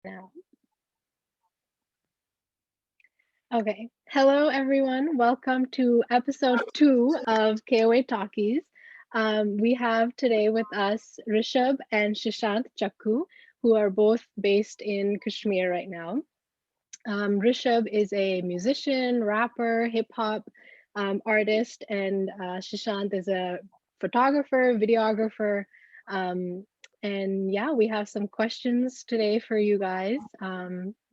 Now. Okay. Hello, everyone. Welcome to episode 2 of KOA Talkies. We have today with us Rishabh and Shishant Chakku, who are both based in Kashmir right now. Rishabh is a musician, rapper, hip hop artist, and Shishant is a photographer, videographer. Um, and yeah, we have some questions today for you guys.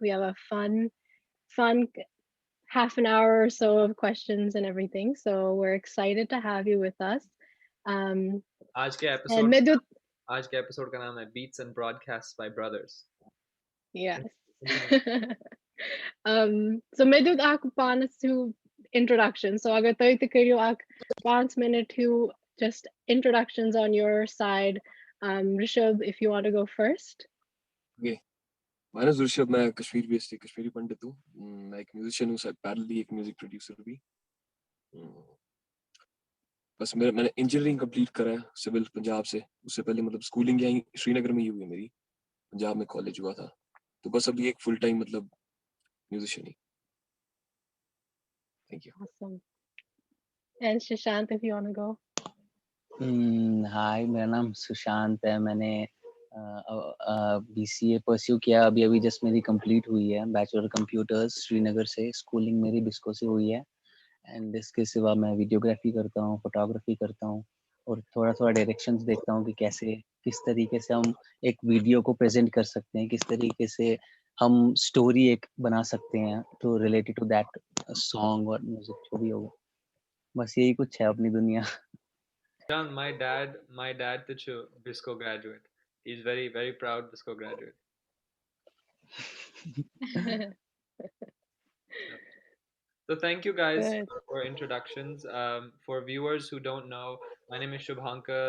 We have a fun half an hour or so of questions and everything. So we're excited to have you with us. Um, आज के and episode Medut, आज के episode का नाम है beats and broadcast by brothers. yes. Continue. So Medut ak panas to introduction. So agar toy te kariyo ak 5 minute to just introductions on your side. Rishabh, if you want to go first. Okay. My name is Rishabh. मैं Kashmir based एक कश्मीरी पंडित हूँ। मैं एक musician हूँ, parallelly एक music producer भी। बस मैंने इंजीनियरिंग कंप्लीट करा है सिविल पंजाब से। उससे पहले मतलब स्कूलिंग यहीं श्रीनगर में ही हुई है मेरी। पंजाब में कॉलेज हुआ था, तो बस अभी एक फुल टाइम मतलब musician he. Thank you. Awesome. And Shishant, if you want to go. हाय, मेरा नाम सुशांत है। मैंने BCA परस्यू किया, अभी जस्ट मेरी कंप्लीट हुई है। बैचलर कंप्यूटर्स श्रीनगर से। स्कूलिंग मेरी बिस्को से हुई है। एंड इसके सिवा मैं वीडियोग्राफी करता हूँ, फोटोग्राफी करता हूँ और थोड़ा थोड़ा डायरेक्शंस देखता हूँ कि कैसे किस तरीके से हम एक वीडियो को प्रेजेंट कर सकते हैं, किस तरीके से हम स्टोरी एक बना सकते हैं to related to that song और म्यूजिक जो भी होगा। बस यही कुछ है अपनी दुनिया। John, my dad to Bisco graduate. He's very proud Bisco graduate. So thank you guys Good. for introductions. For viewers who don't know, my name is Shubhankar.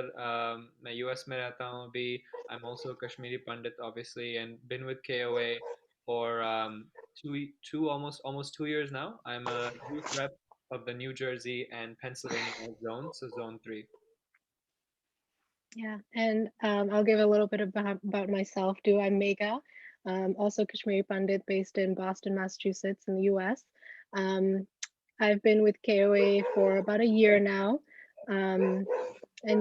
मैं US में रहता हूँ अभी. I'm also a Kashmiri Pandit, obviously, and been with KOA for almost 2 years now. I'm a youth rep of the New Jersey and Pennsylvania zone, so zone 3. Yeah, and I'll give a little bit about myself too. I'm Megha, also Kashmiri Pandit based in Boston, Massachusetts in the US. Um, I've been with KOA for about a year now. And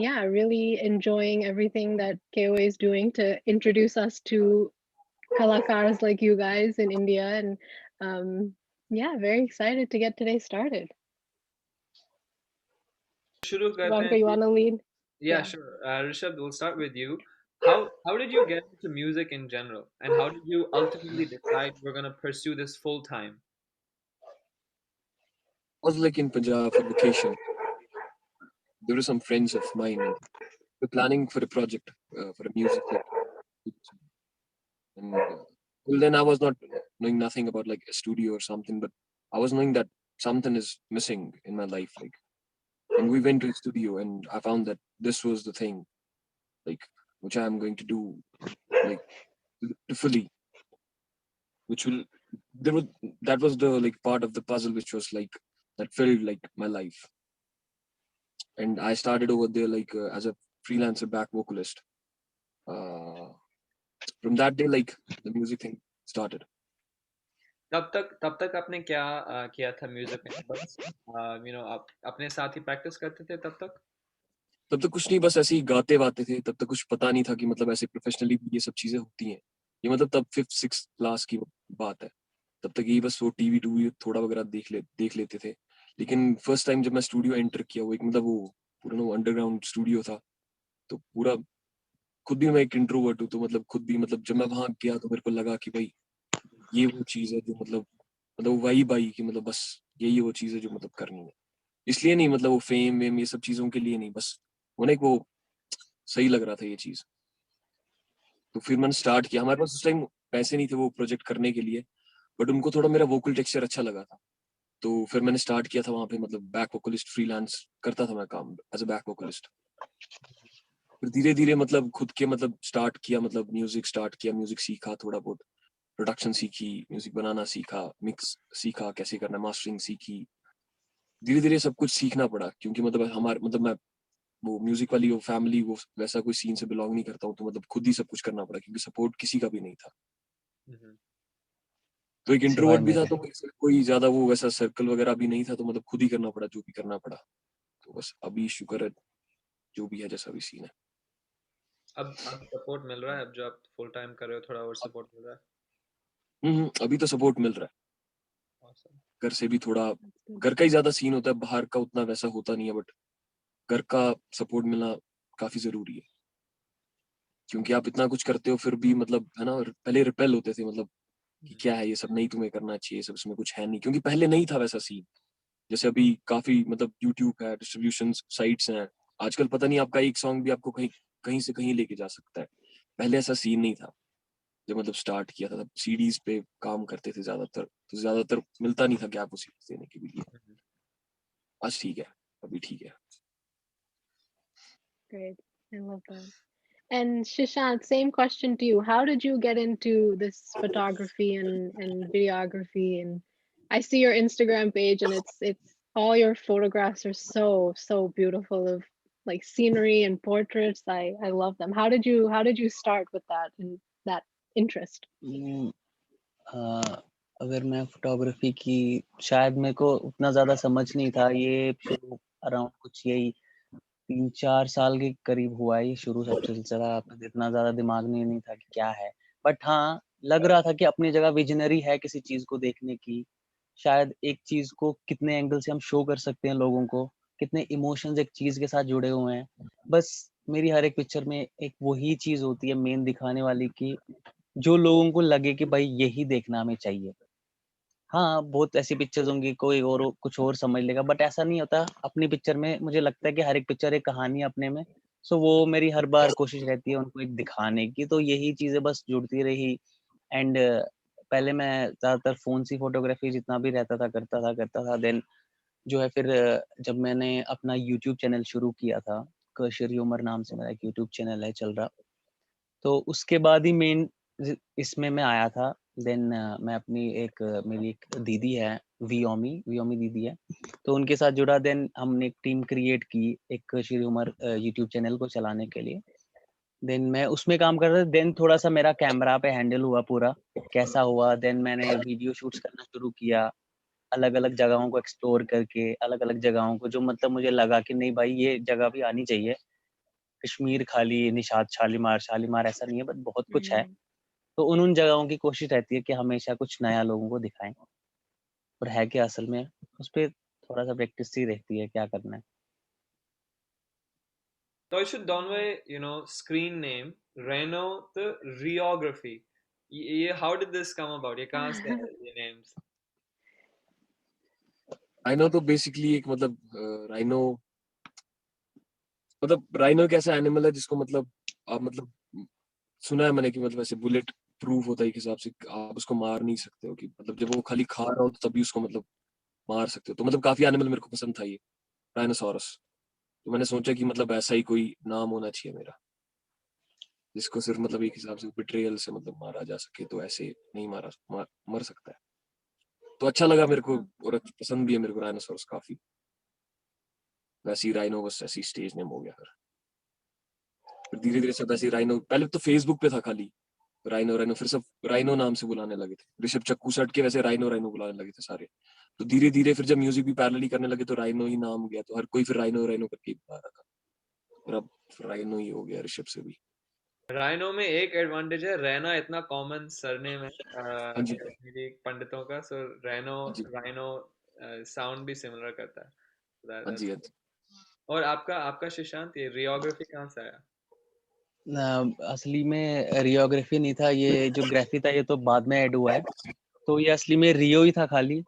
yeah, really enjoying everything that KOA is doing to introduce us to kalakars like you guys in India. And yeah, very excited to get today started. शुरू करते Shubhankar, हैं you ji. want to lead? Yeah, sure. Rishabh, we'll start with you. How did you get into music in general, and how did you ultimately decide we're gonna pursue this full time? I was like in Punjab for vacation. There were some friends of mine. We're planning for a project for a music thing. And till then I was not knowing nothing about like a studio or something, but I was knowing that something is missing in my life. Like, and we went to a studio, and I found that this was the thing, like, which I am going to do, like, fully, which will there was that was the like part of the puzzle which was like that filled like my life. And I started over there like as a freelancer back vocalist. Uh, from that day, like the music thing started. तब तक आपने क्या किया था music में? बस आप अपने साथ ही प्रैक्टिस करते थे तब तक? तब तक कुछ नहीं, बस ऐसे ही गाते वाते थे। तब तक कुछ पता नहीं था कि मतलब ऐसे प्रोफेशनली भी ये सब चीजें होती हैं। ये मतलब तब 5th-6th क्लास की बात है। तब तक यही बस वो टीवी टूवी थोड़ा वगैरह देख लेते थे। लेकिन फर्स्ट टाइम जब मैं स्टूडियो एंटर किया, वो एक मतलब वो पूरा वो अंडरग्राउंड स्टूडियो था। तो पूरा खुद भी मैं एक इंट्रोवर्ट हूँ, तो मतलब खुद भी मतलब जब मैं वहां गया तो मेरे को लगा कि भाई ये वो चीज है जो मतलब वाइब आई कि मतलब बस यही वो चीज है जो मतलब करनी है। इसलिए नहीं मतलब वो फेम वेम ये सब चीजों के लिए नहीं, बस वो एक वो सही लग रहा था ये चीज। तो फिर मैंने स्टार्ट किया। हमारे पास उस टाइम पैसे नहीं थे वो प्रोजेक्ट करने के लिए, बट उनको थोड़ा मेरा वोकल टेक्सचर अच्छा लगा था। तो फिर मैंने स्टार्ट किया था वहां पे मतलब बैक वोकलिस्ट फ्रीलांस करता था मैं काम एज अ बैक वोकलिस्ट। फिर धीरे धीरे मतलब खुद के मतलब स्टार्ट किया, मतलब म्यूजिक स्टार्ट किया, म्यूजिक सीखा थोड़ा बहुत, प्रोडक्शन सीखी, म्यूजिक बनाना सीखा, मिक्स सीखा कैसे करना, मास्टरिंग सीखी। धीरे धीरे सब कुछ सीखना पड़ा, क्योंकि मतलब हमारे मतलब मैं वो म्यूजिक वाली वो फैमिली वो वैसा कोई सीन से बिलोंग नहीं करता हूँ, तो मतलब खुद ही सब कुछ करना पड़ा क्योंकि सपोर्ट किसी का भी नहीं था। हम्म। तो एक सिवाय इंट्रोवर्ट भी था, मेरे। तो मेरे कोई ज्यादा वो वैसा सर्कल वगैरह भी नहीं था, तो मतलब खुद ही करना पड़ा जो भी करना पड़ा। तो बस अभी शुक्र है, जो भी है जैसा भी सीन है। अब सपोर्ट मिल रहा है, अब जो आप फुल टाइम कर रहे हो थोड़ा और सपोर्ट मिल रहा है? अभी तो सपोर्ट मिल रहा है। Awesome. घर से भी थोड़ा, That's good. घर का ही ज्यादा सीन होता है, बाहर का उतना वैसा होता नहीं है, बट घर का सपोर्ट मिलना काफी जरूरी है। क्योंकि आप इतना कुछ करते हो फिर भी मतलब है ना, पहले रिपेल होते थे मतलब कि क्या है ये सब, नहीं तुम्हें करना चाहिए सब, इसमें कुछ है नहीं, क्योंकि पहले नहीं था वैसा सीन। जैसे अभी काफी मतलब यूट्यूब है, डिस्ट्रीब्यूशन साइट्स हैं, आजकल पता नहीं आपका एक सॉन्ग भी आपको कहीं कहीं से कहीं लेके जा सकता है। पहले ऐसा सीन नहीं था। जब मतलब स्टार्ट किया था तब सीडीज पे काम करते थे ज्यादातर, तो ज्यादातर मिलता नहीं था गैप उसी देने के लिए। हम्म। आज ठीक है, अभी ठीक है। Great. I love that. And Shishant, same question to you. How did you get into this photography and videography? And I see your Instagram page, and it's all your photographs are so beautiful of like scenery and portraits. I love them. How did you start with that and that interest? अगर मैं photography की, शायद मेरे को उतना ज़्यादा समझ नहीं था, ये शुरू अराउंड कुछ यही 3-4 साल के करीब हुआ है ये शुरू सब सिलसिला। इतना ज़्यादा दिमाग में नहीं था कि क्या है, बट हाँ, लग रहा था कि अपनी जगह विजनरी है किसी चीज़ को देखने की। शायद एक चीज़ को कितने एंगल से हम शो कर सकते हैं लोगों को, कितने इमोशंस एक चीज़ के साथ जुड़े हुए हैं। बस मेरी हर एक पिक्चर में एक वही चीज़ होती है मेन दिखाने वाली, कि जो लोगों को लगे कि भाई यही देखना हमें चाहिए। हाँ, बहुत ऐसी पिक्चर्स होंगी कोई और कुछ और समझ लेगा, बट ऐसा नहीं होता। अपनी पिक्चर में मुझे लगता है कि हर एक पिक्चर एक कहानी है अपने में। सो वो मेरी हर बार कोशिश रहती है उनको एक दिखाने की, तो यही चीज़ें बस जुड़ती रही। एंड पहले मैं ज़्यादातर फ़ोन से फ़ोटोग्राफ़ी जितना भी रहता था करता था। देन जो है फिर जब मैंने अपना यूट्यूब चैनल शुरू किया था, कशियर ह्यूमर नाम से मेरा एक यूट्यूब चैनल है चल रहा। तो उसके बाद ही मेन इसमें मैं आया था। देन मैं अपनी मेरी एक दीदी है, वियोमी दीदी है, तो उनके साथ जुड़ा। देन हमने एक टीम क्रिएट की एक श्री उमर यूट्यूब चैनल को चलाने के लिए। देन मैं उसमें काम कर रहा था। देन थोड़ा सा मेरा कैमरा पे हैंडल हुआ पूरा, कैसा हुआ। देन मैंने वीडियो शूट्स करना शुरू किया, अलग अलग जगहों को एक्सप्लोर करके, अलग अलग जगहों को जो मतलब मुझे लगा कि नहीं भाई ये जगह भी आनी चाहिए। कश्मीर खाली, निशात शालीमार, शालीमार ऐसा नहीं है, बट बहुत कुछ है। Mm. तो उन जगहों की कोशिश रहती है कि हमेशा कुछ नया लोगों को दिखाएं, और है क्या असल में उस पे थोड़ा सा प्रैक्टिस ही रहती है क्या करना है। तो I should downway, screen name Reno the Rheography. ये how did this come about? ये कहाँ से है ये names? राइनो तो बेसिकली एक मतलब राइनो राइनो एक ऐसा एनिमल है जिसको मतलब आप मतलब सुना है मैंने कि मतलब ऐसे बुलेट प्रूफ होता है एक हिसाब से, आप उसको मार नहीं सकते हो, कि मतलब जब वो खाली खा रहा हो तो तभी उसको मतलब मार सकते हो। तो मतलब काफी एनिमल मेरे को पसंद था ये राइनोसोरस। तो मैंने सोचा कि मतलब ऐसा ही कोई नाम होना चाहिए मेरा, जिसको सिर्फ मतलब एक हिसाब से बिट्रेयल से मतलब मारा जा सके, तो ऐसे नहीं मर सकता है। तो अच्छा लगा मेरे को, Oh. और पसंद भी है मेरे को राइनोसोरस काफी। वैसे ही राइनो बस ऐसी स्टेज नेम हो गया। फिर धीरे धीरे सब ऐसे राइनो, पहले तो फेसबुक पे था खाली राइनो राइनो, फिर सब राइनो नाम से बुलाने लगे थे। ऋषभ चक्कू सट के वैसे राइनो राइनो बुलाने लगे थे सारे। तो धीरे धीरे फिर जब म्यूजिक भी पैरेलली करने लगे तो राइनो ही नाम हो गया, तो हर कोई फिर राइनो राइनो करके ही बुला रहा था। और अब राइनो ही हो गया ऋषभ से भी। राइनो में एक एडवांटेज है, रैना इतना कॉमन सरनेम है हाँ जी, कश्मीरी पंडितों का, सो रैनो हाँ जी, राइनो साउंड भी सिमिलर करता है। हाँ जी, That's हाँ good. जी। और आपका आपका शिशांत, ये रियोग्राफी कहाँ से आया? असली में रियोग्राफी नहीं था, ये जो ग्राफी था ये तो बाद में ऐड हुआ है। तो ये असली में रियो ही था खाली,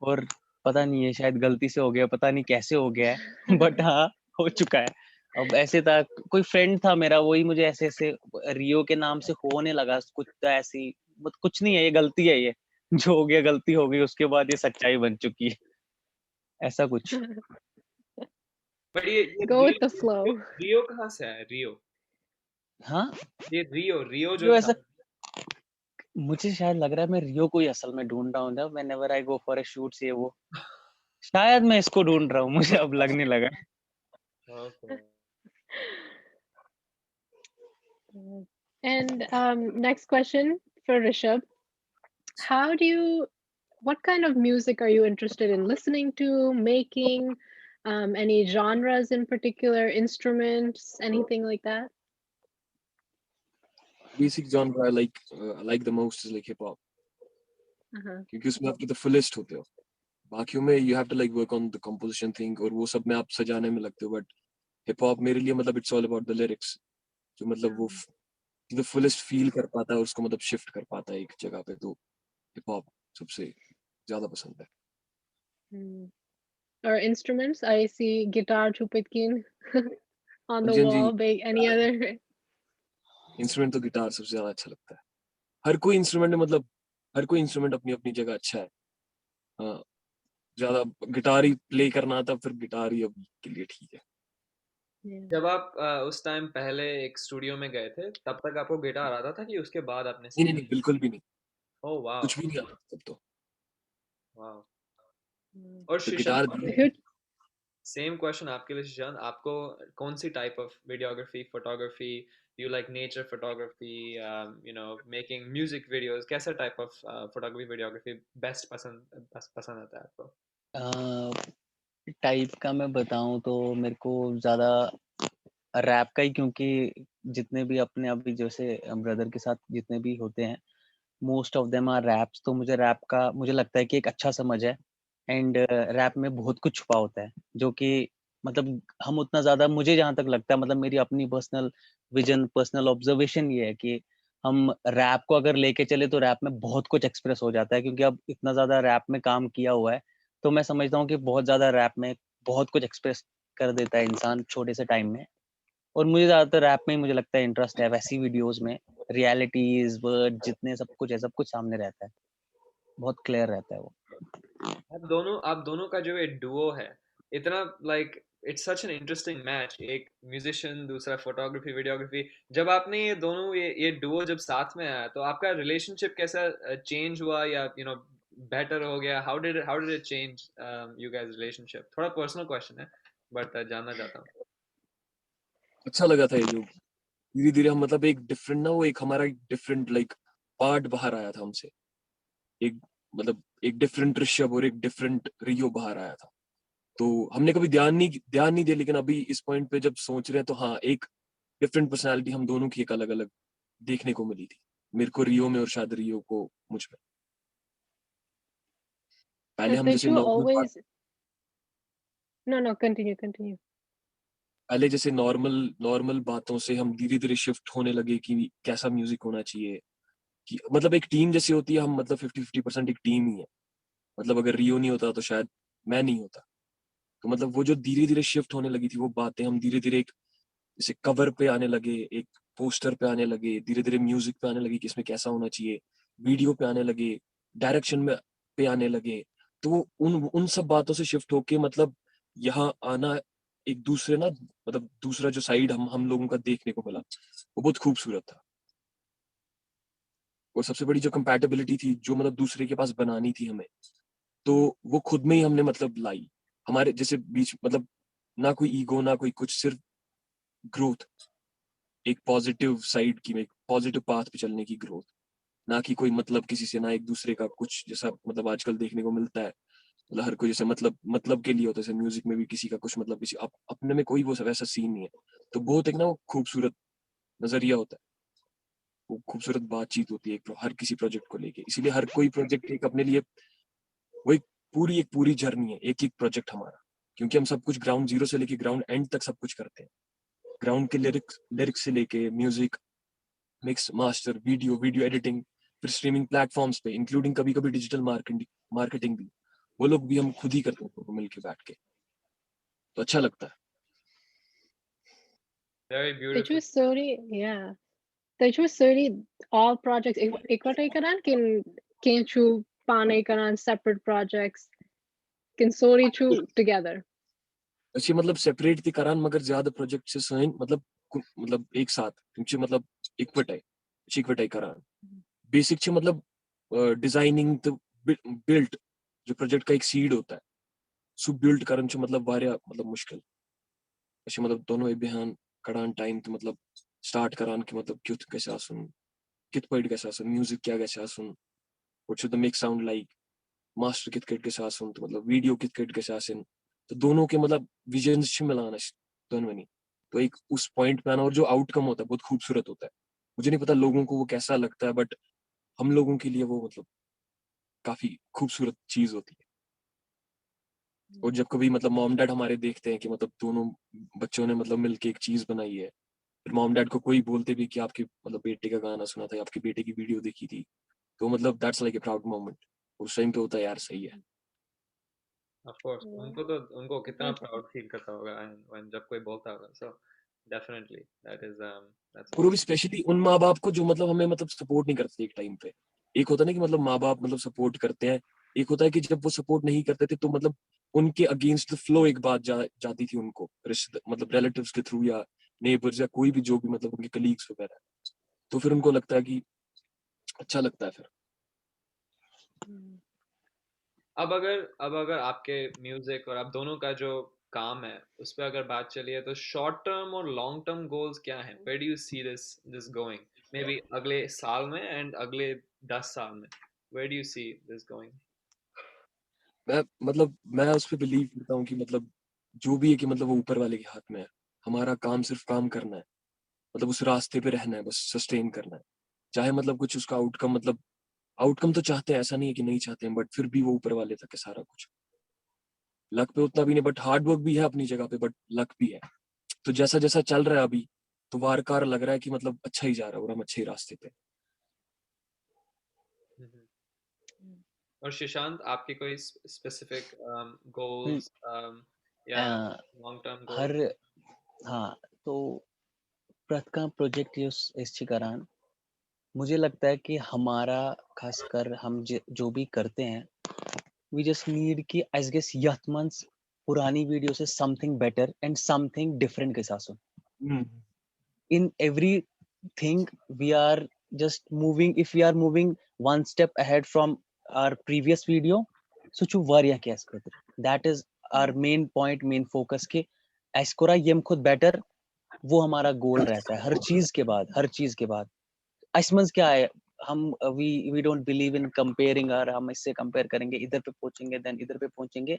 और पता नहीं है शायद गलती से हो गया, पता नहीं कैसे हो गया है बट हाँ हो चुका है। अब ऐसे था, कोई फ्रेंड था मेरा, वही मुझे ऐसे ऐसे रियो के नाम से होने लगा कुछ, तो ऐसी कुछ नहीं है, ये गलती है, ये जो हो गया गलती हो गई, उसके बाद ये सच्चाई बन चुकी है, ऐसा कुछ। बट ये Go with the Rio flow. रियो कहाँ से आया रियो? हाँ, ये रियो रियो जो जो था। ऐसा मुझे शायद लग रहा है मैं रियो को ही असल में ढूंढ रहा हूँ जब whenever I go for a shoot, ये वो शायद मैं इसको ढूंढ रहा हूँ, मुझे अब लगने लगा। Okay. And next question for Rishabh. What kind of music are you interested in listening to, making? Any genres in particular, instruments, anything like that? Basic genre I like the most is like hip hop, Uh-huh. क्योंकि उसमें आप the fullest होते हो. बाकियों में you have to like work on the composition thing और वो सब में आप सजाने में लगते हो, but hip hop मेरे लिए मतलब it's all about the lyrics, जो मतलब वो the fullest feel कर पाता है और उसको मतलब shift कर पाता है एक जगह पे, तो hip hop सबसे ज़्यादा पसंद है. Mm. Or instruments? I see guitar chupitkin on the हाँ जी wall. Any other? इंस्ट्रूमेंट तो गिटार सबसे ज्यादा अच्छा लगता है. हर कोई इंस्ट्रूमेंट मतलब हर कोई इंस्ट्रूमेंट अपनी अपनी जगह अच्छा है. हाँ, ज्यादा गिटार ही प्ले करना आता फिर गिटार ही अभी के लिए ठीक है. Yeah. जब आप उस टाइम पहले एक स्टूडियो में गए थे तब तक आपको गिटार आता था कि उसके बाद आपने नहीं नहीं बिल्कुल भी नहीं, ओह वाह कुछ भी नहीं आता तब तो. वाह. Mm. और तो शिशांत, गिटार सेम क्वेश्चन आपके लिए शिशांत, आपको कौन सी type of videography, photography, you like nature photography, you know making music videos, कैसा type of photography videography best पसंद आता है आपको? टाइप का मैं बताऊं तो मेरे को ज़्यादा रैप का ही, क्योंकि जितने भी अपने अभी जैसे ब्रदर के साथ जितने भी होते हैं, most of them are raps. तो मुझे रैप का मुझे लगता है कि एक अच्छा समझ है. एंड रैप में बहुत कुछ छुपा होता है, जो कि मतलब हम उतना ज़्यादा, मुझे जहाँ तक लगता है, मतलब मेरी अपनी पर्सनल विजन, पर्सनल ऑब्जर्वेशन ये है कि हम रैप को अगर लेके चले तो रैप में बहुत कुछ एक्सप्रेस हो जाता है, क्योंकि अब इतना ज़्यादा रैप में काम किया हुआ है. तो मैं समझता हूँ कि बहुत ज़्यादा रैप में बहुत कुछ एक्सप्रेस कर देता है इंसान छोटे से टाइम में. और मुझे ज़्यादातर रैप में ही मुझे लगता है इंटरेस्ट है, वैसी वीडियोज़ में रियलिटीज़, वर्ड जितने सब कुछ है, सब कुछ सामने रहता है. बहुत क्लियर रहता है वो. आप दोनों का जो ये डुओ है इतना like it's such an interesting match, एक म्यूजिशियन दूसरा फोटोग्राफी वीडियोग्राफी. जब आपने ये दोनों ये डुओ जब साथ में आया तो आपका रिलेशनशिप कैसा चेंज हुआ या यू नो बेटर हो गया? How did it change you guys relationship? थोड़ा पर्सनल क्वेश्चन है बट जानना चाहता हूँ. अच्छा लगा था ये जो धीरे धीरे हम मतलब एक डिफरेंट ना, वो एक हमारा एक डिफरेंट लाइक पार्ट बाहर आया था हमसे. एक मतलब एक डिफरेंट ऋषभ और एक डिफरेंट रियो बाहर आया था. तो हमने कभी ध्यान नहीं दिया, लेकिन अभी इस पॉइंट पे जब सोच रहे हैं तो हाँ, एक डिफरेंट पर्सनालिटी हम दोनों की एक अलग अलग देखने को मिली थी. मेरे को रियो में और शायद रियो को मुझ में. पहले हम जैसे Teju नॉर्मल बात always. No, continue. पहले जैसे नॉर्मल नॉर्मल बातों से हम धीरे धीरे शिफ्ट होने लगे कि कैसा म्यूजिक होना चाहिए, कि मतलब एक टीम जैसी होती है. हम मतलब 50-50% एक टीम ही है. मतलब अगर रियो नहीं होता तो शायद मैं नहीं होता. तो मतलब वो जो धीरे धीरे शिफ्ट होने लगी थी वो बातें, हम धीरे धीरे एक जैसे कवर पे आने लगे, एक पोस्टर पे आने लगे, धीरे धीरे म्यूजिक पे आने लगे कि इसमें कैसा होना चाहिए, वीडियो पे आने लगे, डायरेक्शन में पे आने लगे. तो वो उन उन सब बातों से शिफ्ट होके मतलब यहाँ आना, एक दूसरे ना मतलब दूसरा जो साइड हम लोगों का देखने को मिला, वो बहुत खूबसूरत था. और सबसे बड़ी जो कंपैटिबिलिटी थी जो मतलब दूसरे के पास बनानी थी हमें, तो वो खुद में ही हमने मतलब लाई. हमारे जैसे बीच मतलब ना कोई ईगो ना कोई कुछ, सिर्फ ग्रोथ, एक पॉजिटिव साइड की, एक पॉजिटिव पाथ पे चलने की ग्रोथ. ना कि कोई मतलब किसी से, ना एक दूसरे का कुछ, जैसा मतलब आजकल देखने को मिलता है. मतलब हर कोई जैसे मतलब के लिए होता है, जैसे म्यूजिक में भी किसी का कुछ मतलब किसी अपने में कोई वो वैसा सीन नहीं है. तो बहुत एक ना वो खूबसूरत नजरिया होता है, वो खूबसूरत बातचीत होती है हर किसी प्रोजेक्ट को लेके. इसीलिए हर कोई प्रोजेक्ट एक अपने लिए वो एक पूरी जर्नी है, एक एक प्रोजेक्ट हमारा. क्योंकि हम सब कुछ ग्राउंड जीरो से लेके ग्राउंड एंड तक सब कुछ करते हैं. ग्राउंड के लिरिक्स से लेके music mix master, video editing, फिर स्ट्रीमिंग प्लेटफॉर्म्स पे, इंक्लूडिंग कभी कभी डिजिटल मार्केटिंग भी, वो लोग भी हम खुद ही करते हैं मिलके बैठ के. तो अच्छा लगता है. Very Teju beautiful. sorry, yeah. Teju sorry, all projects. Ikwatai karan can chu pane karan separate projects. Can sorry chu together. अच्छी मतलब सेपरेट थी करान, मगर ज्यादा प्रोजेक्ट से साइन मतलब एक साथ तुमचे मतलब इक्वटाई करान. बेसिक चे मतलब डिजाइनिंग तो बिल्ट जो प्रोजेक्ट का एक सीड होता है, सु बिल्ड करन चे मतलब वारिया मतलब मुश्किल. अच्छी मतलब दोनों एक बयान करान टाइम तो मतलब स्टार्ट करान कि मतलब क्यों कैसे आसुन कित पॉइंट कैसा सुन, म्यूजिक क्या कैसा सुन, what should the mix sound like, master कित कैसा सुन, तो मतलब वीडियो कित कैसा सुन, तो दोनों के मतलब विजन्स मिलाना दोनों, तो एक उस पॉइंट पे आना, और जो आउटकम होता है बहुत खूबसूरत होता है। मुझे नहीं पता लोगों को वो कैसा लगता है, बट हम लोगों के लिए वो मतलब काफी खूबसूरत चीज होती है। और जब कभी मतलब मॉम डैड हमारे देखते हैं कि मतलब दोनों बच्चों ने मतलब मिलके एक चीज बनाई है, फिर मॉम डैड को कोई बोलते भी कि आपके मतलब बेटे का गाना सुना था, आपके बेटे की वीडियो देखी थी, तो मतलब that's like a proud moment. उस टाइम पे होता है यार सही है। ऑफ कोर्स उनको कितना That's प्राउड फील करता होगा when जब कोई बोलता होगा, सो डेफिनेटली that's और वो भी awesome. स्पेशली उन माँ बाप को जो मतलब हमें मतलब सपोर्ट नहीं करते एक टाइम पे। एक होता है ना कि मतलब माँ बाप मतलब सपोर्ट करते हैं, एक होता है कि जब वो सपोर्ट नहीं करते थे तो मतलब उनके अगेंस्ट द फ्लो एक बात जाती थी उनको, रिश्ते मतलब रिलेटिव्स के थ्रू या नेबर्स या कोई भी जो भी मतलब उनके कलीग्स वगैरह, तो फिर उनको लगता है कि अच्छा लगता है फिर। अब अगर आपके म्यूजिक और आप दोनों का जो काम है उस पर अगर बात चलिए, तो शॉर्ट टर्म और लॉन्ग टर्म गोल्स क्या हैं? Where do you see this going, maybe अगले साल में एंड अगले 10 साल में, where do you see this going? मैं उस पर बिलीव करता हूँ कि मतलब जो भी है कि मतलब वो ऊपर वाले के हाथ में है। हमारा काम सिर्फ काम करना है, मतलब उस रास्ते पे रहना है, बस सस्टेन करना है। चाहे मतलब कुछ उसका आउटकम मतलब आउटकम तो चाहते हैं, ऐसा नहीं है कि नहीं चाहते हैं, बट फिर भी वो ऊपर वाले तक है सारा कुछ। लक पे उतना भी नहीं, बट हार्ड वर्क भी है अपनी जगह पे, बट लक भी है। तो जैसा जैसा चल रहा है अभी, तो वारकार लग रहा है कि मतलब अच्छा ही जा रहा है और हम अच्छे ही रास्ते पे। और शिशांत, आपके कोई स्पेसिफिक हम्म, गोल्स या अ, लॉन्ग टर्म हर गोल्स? हाँ, तो प्रथका प्रोजेक्ट इस करान मुझे लगता है कि हमारा खासकर हम जो भी करते हैं, वी जस्ट नीड कि आई गेस यथ मंथ्स पुरानी वीडियो से something better and something different के साथ in everything we are just moving. If we are moving one step ahead from our previous video, so chu variya कैस कर that is our main point, main focus के एस्कोरा यम खुद better, वो हमारा गोल रहता है हर चीज के बाद असमंस क्या है। हम we don't believe in comparing, और हम इससे कंपेयर करेंगे, इधर पे पहुंचेंगे देन इधर पे पहुंचेंगे।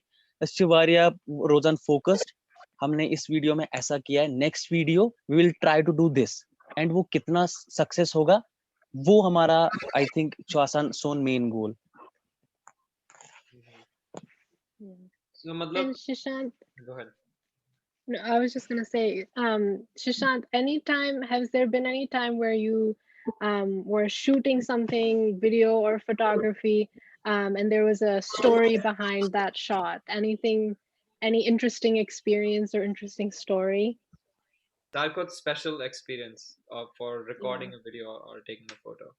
वारिया रोजन फोकस्ड, हमने इस वीडियो में ऐसा किया है, next video we will try to do this, and वो कितना सक्सेस होगा वो हमारा I think चौसान Son main goal. सो मतलब And Shishant, go ahead. no, I was just gonna say, Shishant, anytime, has there been any time where you were shooting something, video or photography, and there was a story behind that shot? Anything, any interesting experience or interesting story? That got special experience for Yeah. recording a video or taking a photo.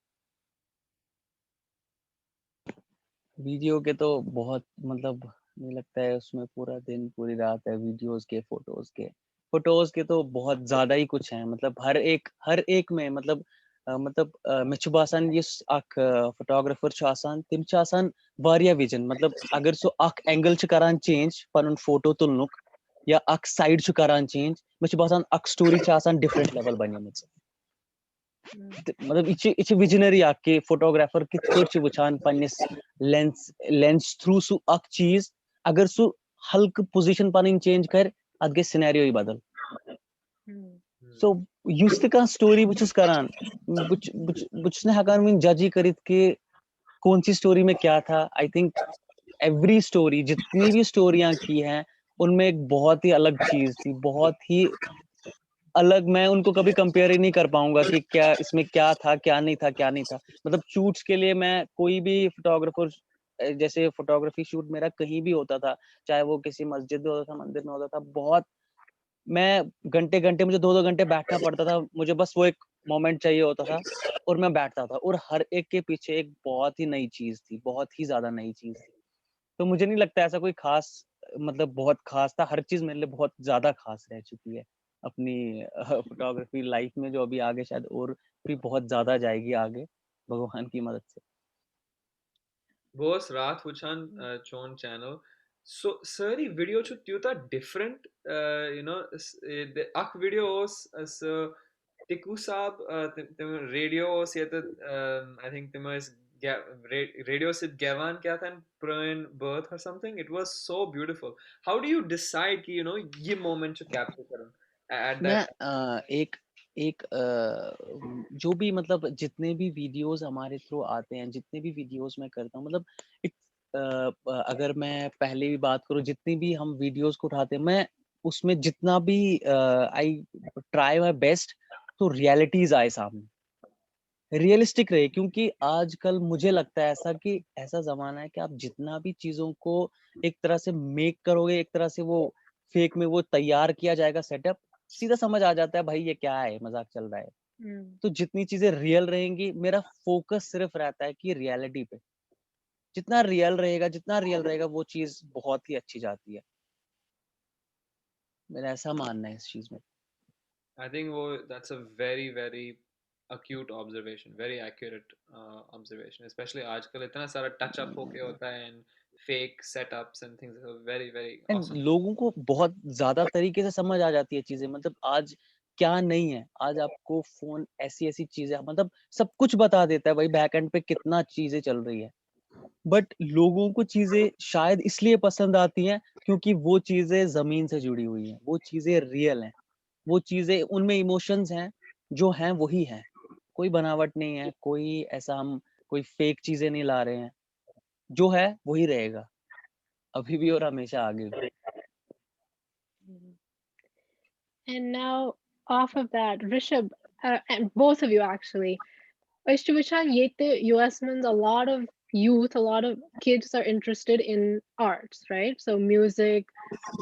Video के तो बहुत मतलब मुझे लगता है उसमें पूरा दिन पूरी रात है, वीडियोस के फोटोज के तो बहुत ज्यादा ही कुछ है। मतलब हर एक में मतलब मैं छु बासान ये अख फोटोग्राफर छु आसान, तिम छु आसान वारिया विजन। मतलब अगर सो अख एंगल छु करान चेंज पनुन फोटो तुलनुक, या अख साइड छु करान चेंज, मैं छु बासान अख स्टोरी छु आसान डिफरेंट लेवल बनियमत। मतलब इच विजनरी आके फोटोग्राफर कित पट छु वुचान पन्निस लेंस थ्रू सु अख चीज, अगर सु हल्क पोजीशन पन चेंज कर अद गे सिनेरियो ही बदल। सो युस त स्टोरी बुछुस करान, बुछ ने हकान विन जज ही करित के कौन सी स्टोरी में क्या था। आई थिंक एवरी स्टोरी, जितनी भी स्टोरियां की हैं, उनमें एक बहुत ही अलग चीज थी, बहुत ही अलग। मैं उनको कभी कंपेयर ही नहीं कर पाऊंगा कि क्या इसमें क्या था, क्या नहीं था, क्या नहीं था। मतलब शूट्स के लिए मैं कोई भी फोटोग्राफर, जैसे फोटोग्राफी शूट मेरा कहीं भी होता था, चाहे वो किसी मस्जिद में होता था, मंदिर में होता था, बहुत मैं घंटे घंटे, मुझे 2-2 घंटे बैठना पड़ता था, मुझे बस वो एक मोमेंट चाहिए होता था और मैं बैठता था, और हर एक के पीछे एक बहुत ही नई चीज थी, बहुत ही ज्यादा नई चीज थी। तो मुझे नहीं लगता ऐसा कोई खास, मतलब बहुत खास था। हर चीज मेरे लिए बहुत ज्यादा खास रह चुकी है अपनी फोटोग्राफी लाइफ में, जो अभी आगे शायद और भी बहुत ज्यादा जाएगी आगे भगवान की मदद से। Boas Rath Huchan Chon channel. So, sorry, video chu tyuta different, the ak video os as Tiku Saab, radio siete, I think timos radio sit Gavan kya tha Prime birth or something. It was so beautiful. How do you decide कि ये moment to capture करूं at मैं that? एक एक जो भी मतलब जितने भी वीडियोस हमारे थ्रू आते हैं, जितने भी वीडियोस मैं करता हूँ, मतलब एक अगर मैं पहले भी बात करूँ, जितनी भी हम वीडियोस को उठाते हैं, मैं उसमें जितना भी आई ट्राई माय बेस्ट तो रियलिटीज आए सामने, रियलिस्टिक रहे, क्योंकि आजकल मुझे लगता है ऐसा कि ऐसा ज़माना है कि आप जितना भी चीज़ों को एक तरह से मेक करोगे, एक तरह से वो फेक में वो तैयार किया जाएगा सेटअप, सीधा समझ आ जाता है भाई ये क्या है, मज़ाक चल रहा है। तो जितनी चीज़ें रियल रहेंगी, मेरा फ़ोकस सिर्फ़ रहता है कि रियलिटी पे। जितना रियल रहेगा वो चीज़ बहुत ही अच्छी जाती है। मेरा ऐसा मानना है इस चीज़ में। I think that's a very very acute observation, very accurate observation. Especially आजकल इतना सारा touch up होके होता है and fake setups and things. So very very and awesome. लोगों को बहुत ज़्यादा तरीके से समझ आ जाती है चीज़ें, मतलब आज क्या नहीं है, आज आपको फ़ोन ऐसी-ऐसी चीज़ें मतलब सब कुछ बता देता है भाई, बैक एंड पे कितना चीज़ें चल रही है। बट लोगों को चीज़ें शायद इसलिए पसंद आती हैं क्योंकि वो चीज़ें ज़मीन से जुड़ी हुई हैं, वो चीज़ें रियल हैं, वो चीज़ें उनमें इमोशंस हैं, जो हैं वही हैं। कोई बनावट नहीं है, कोई ऐसा हम कोई फेक चीज़ें नहीं ला रहे हैं, जो है वही रहेगा, अभी भी और हमेशा आगे भी। And now, off of that, Rishabh, and both of you actually, Vaishnavishan, yete US means a lot of youth, a lot of kids are interested in arts, right? So music,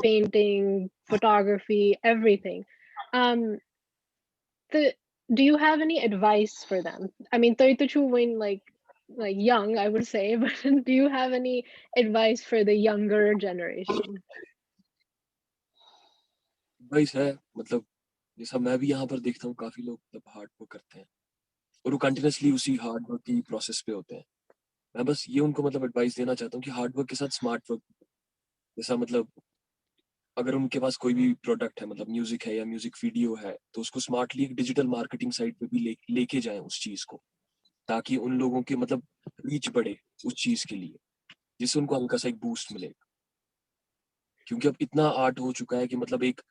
painting, photography, everything. Um, the do you have any advice for them? I mean, Toituchu when like young, I would say, but do you have any advice for the younger generation? भाई है मतलब जैसा मैं भी यहाँ पर देखता हूँ काफी लोग मतलब हार्ड वर्क करते हैं और वो कंटिन्यूसली उसी हार्ड वर्क की प्रोसेस पे होते हैं। मैं बस ये उनको मतलब एडवाइस देना चाहता हूँ कि हार्ड वर्क के साथ स्मार्ट वर्क, जैसा मतलब अगर उनके पास कोई भी प्रोडक्ट है मतलब म्यूजिक है या म्यूजिक वीडियो है तो उसको स्मार्टली एक डिजिटल मार्केटिंग साइट पे भी लेके जाएं उस चीज को, ताकि उन लोगों के मतलब रीच बढ़े उस चीज के लिए, जिससे उनको हल्का सा एक बूस्ट मिलेगा। क्योंकि अब इतना आर्ट हो चुका है कि मतलब एक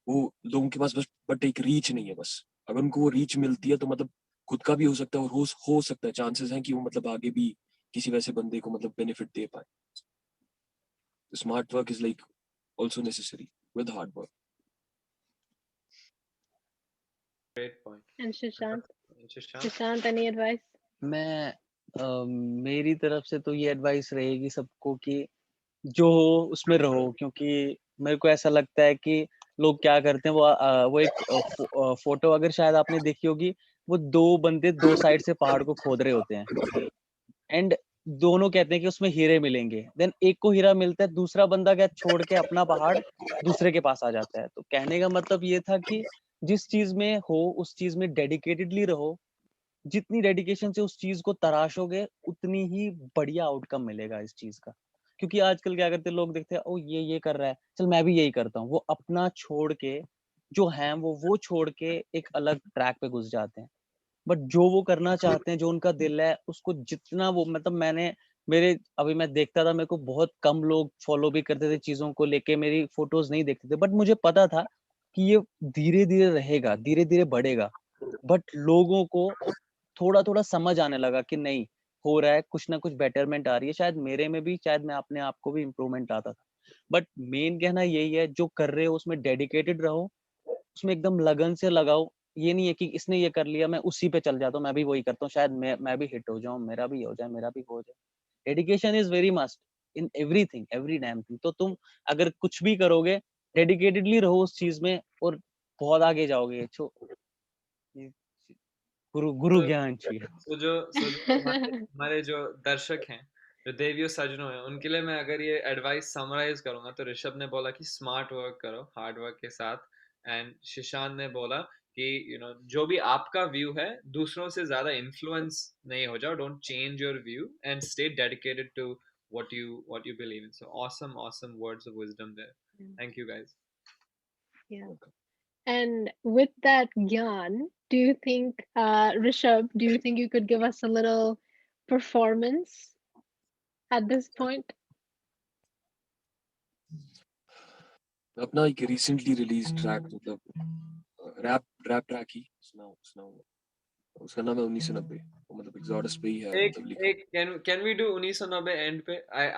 वो लोगों के पास बस बट एक रीच नहीं है बस। अगर उनको वो रीच मिलती है तो मतलब खुद का भी हो सकता है और हो सकता है, चांसेस हैं कि वो मतलब आगे भी किसी वैसे बंदे को मतलब बेनिफिट दे पाए। Smart work is like also necessary with hard work. Great point. And Shishant, Shashank? Shishant, any advice? मैं मेरी तरफ से तो ये एडवाइस रहेगी सबको कि जो हो उसमें रहो, क्योंकि मेरे को ऐसा लगता है कि लोग क्या करते हैं वो एक फोटो अगर शायद आपने देखी होगी, वो दो बंदे दो साइड से पहाड़ को खोद रहे होते हैं एंड दोनों कहते हैं कि उसमें हीरे मिलेंगे, देन एक को हीरा मिलता है, दूसरा बंदा क्या छोड़ के अपना पहाड़ दूसरे के पास आ जाता है। तो कहने का मतलब ये था कि जिस चीज में हो उस चीज में डेडिकेटेडली रहो, जितनी डेडिकेशन से उस चीज को तराशोगे उतनी ही बढ़िया आउटकम मिलेगा इस चीज का। क्योंकि आजकल क्या करते हैं लोग, देखते हैं ओ ये कर रहा है, चल मैं भी यही करता हूँ, वो अपना छोड़ के जो है वो छोड़ के एक अलग ट्रैक पे घुस जाते हैं। बट जो वो करना चाहते हैं, जो उनका दिल है, उसको जितना वो मतलब मेरे अभी मैं देखता था, मेरे को बहुत कम लोग फॉलो भी करते थे चीजों को लेके, मेरी फोटोज नहीं देखते थे, बट मुझे पता था कि ये धीरे धीरे रहेगा, धीरे धीरे बढ़ेगा। बट लोगों को थोड़ा थोड़ा समझ आने लगा कि नहीं, हो रहा है, कुछ ना कुछ बेटरमेंट आ रही है, शायद मेरे में भी, शायद मैं अपने आप को भी इम्प्रूवमेंट आता था। बट मेन कहना यही है, जो कर रहे हो उसमें डेडिकेटेड रहो, उसमें एकदम लगन से लगाओ। ये नहीं है कि इसने ये कर लिया मैं उसी पे चल जाता हूँ, मैं भी वही करता हूँ, शायद मैं भी हिट हो जाऊं, मेरा भी हो जाए, मेरा भी हो जाए। Dedication is very must in everything, every damn thing. तो तुम अगर कुछ भी करोगे, डेडिकेटेडली रहो उस चीज में और बहुत आगे जाओगे। ये गुरु गुरु तो ज्ञान चाहिए। जो हमारे जो दर्शक हैं, जो देवियों सजनों हैं, उनके लिए मैं अगर ये एडवाइस समराइज करूंगा तो ऋषभ ने बोला कि स्मार्ट वर्क करो हार्ड वर्क के साथ, एंड शिशांत ने बोला कि जो भी आपका व्यू है दूसरों से ज्यादा इन्फ्लुएंस नहीं हो जाओ, don't change your view and stay dedicated to what you believe in. So awesome words of wisdom there. Thank you guys. Yeah. And with that gyan, do you think, Rishabh, do you think you could give us a little performance at this point? अपना एक recently released track मतलब rap track ही सुनाओ उसका नाम है 1990 मतलब Exodus पे ही है मतलब लिखा एक can we do 1990 end पे?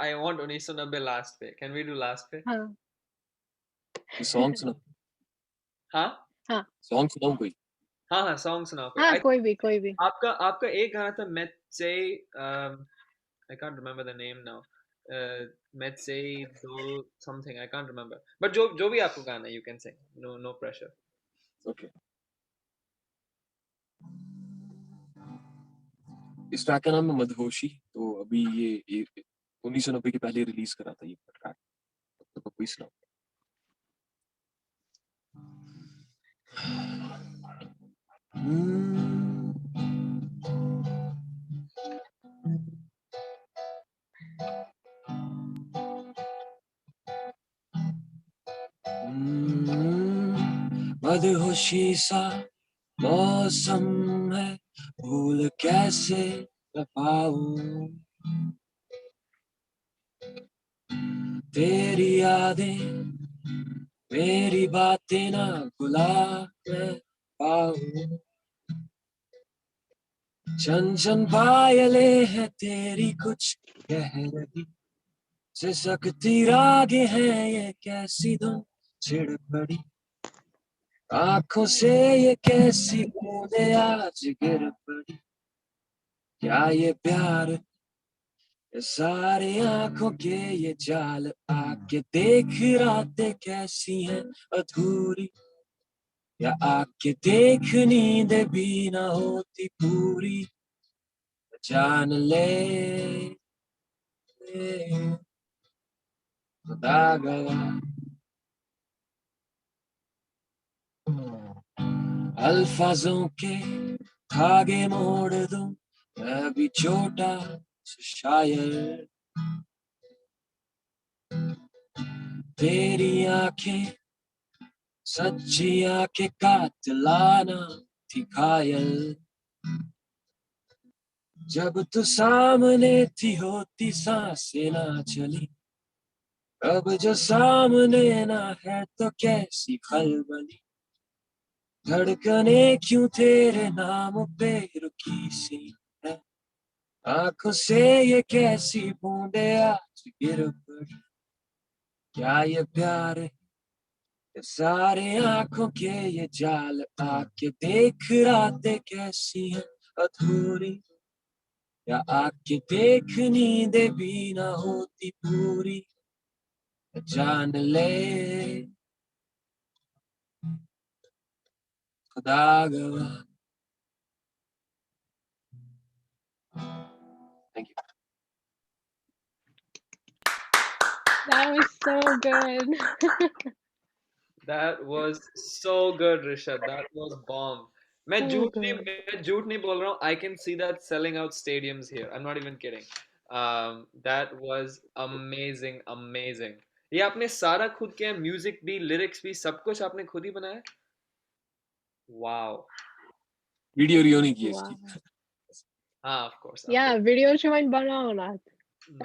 I want 1990 last पे. Can we do last पे? हाँ सॉन्ग सुना हाँ सॉन्ग सुनाऊं कोई हाँ song सुनाओ कोई. हाँ कोई भी आपका एक गाना था Metsei, I can't remember the name now. Metsei Dol something, I can't remember. But जो भी आपको गाना है, you can sing. No pressure. Okay इस ट्रैक का नाम है मदहोशी तो अभी ये 1990 के पहले रिलीज करा था ये ट्रैक तो कोई सुनाओ मदहोशी सा मौसम है भूल कैसे न पाऊं तेरी यादें मेरी बातें ना भुला मैं पाऊं चन चन पायले है तेरी कुछ कह रही सिसकती रागे हैं ये कैसी धुन छिड़ पड़ी आंखों से ये कैसी बूंदे आज गिर पड़ी क्या ये प्यार ये सारे आंखों के ये जाल आके देख रातें कैसी हैं अधूरी या आके देख नींद भी ना होती पूरी जान ले खुदा गवाह अल्फाजों के धागे मोड़ दूं मैं भी छोटा शायर तेरी आंखें सच्ची आंखें कातिलाना थी घायल जब तू सामने थी होती सांसें ना चली अब जो सामने ना है तो कैसी खलबली धड़कने क्यों तेरे नाम पे रुकी सी है आंखों से ये कैसी बूंदे आज गिर पड़ी क्या ये प्यार ये सारे आंखों के ये जाल आके देख रातें कैसी हैं अधूरी या आके देख नींदे भी ना होती पूरी जान ले खुदा गवाह Thank you. That was so good. That was so good, Rishabh. That was bomb. मैं So झूठ good. नहीं बोल रहा हूँ. I can see that selling out stadiums here. I'm not even kidding. That was amazing, amazing. ये आपने सारा खुद किया, म्यूजिक भी, लिरिक्स भी, सब कुछ आपने खुद ही बनाया? Wow. वीडियो रियो ने की Wow. इसकी हाँ, of course. Yeah, video चुमाइन बनाओ ना. No.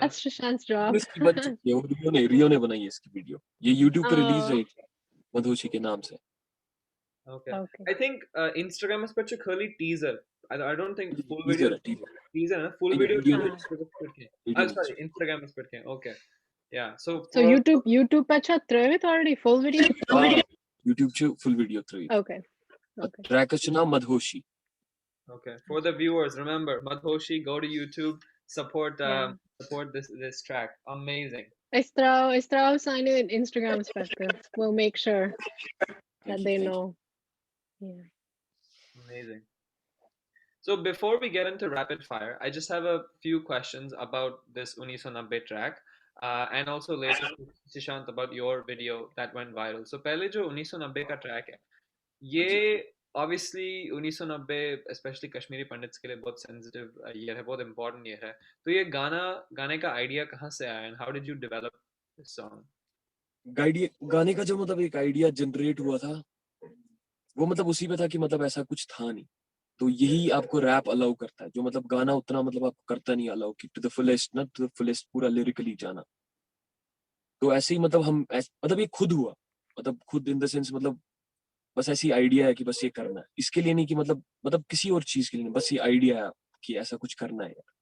That's Shashank's job. इसकी बन चुकी है वो रियो ने बनाई है इसकी वीडियो ये YouTube पे रिलीज Oh. है मधुशी के नाम से Okay. Okay. I think Instagram is such a curly teaser. I don't think full Teaser video. है, Teaser, na? Full नहीं, video. video नहीं। Video I'm sorry, Instagram is put Okay. Yeah. So So for YouTube पे अच्छा throw it already full video? YouTube पे full video through Okay. Okay. Track का नाम मधुशी Okay. For the viewers, remember Madhoshi, go to YouTube, support Yeah. support this track. Amazing. Estrao sign in Instagram perspective. We'll make sure that they know. Yeah. Amazing. So before we get into rapid fire, I just have a few questions about this Unisonabbe track. And also later Shishant about your video that went viral. So पहले जो 1990 का track है, ये obviously 1990 especially Kashmiri pandits के लिए बहुत sensitive year है, बहुत important year है. तो ये गाने का idea कहाँ से आया and how did you develop this song? गाने का जो मतलब एक आइडिया जनरेट हुआ था वो मतलब उसी पे था कि मतलब ऐसा कुछ था नहीं। तो यही आपको रैप अलाउ करता है, जो मतलब गाना उतना मतलब आपको करता नहीं अलाउ कि टू द फुलेस्ट, ना टू द फुलेस्ट पूरा लिरिकली जाना। तो ऐसे ही मतलब मतलब ये खुद हुआ, मतलब खुद इन द सेंस मतलब बस ऐसी आइडिया है कि बस ये करना है, इसके लिए नहीं कि मतलब किसी और चीज के लिए नहीं, बस ये आइडिया है कि ऐसा कुछ करना है यार।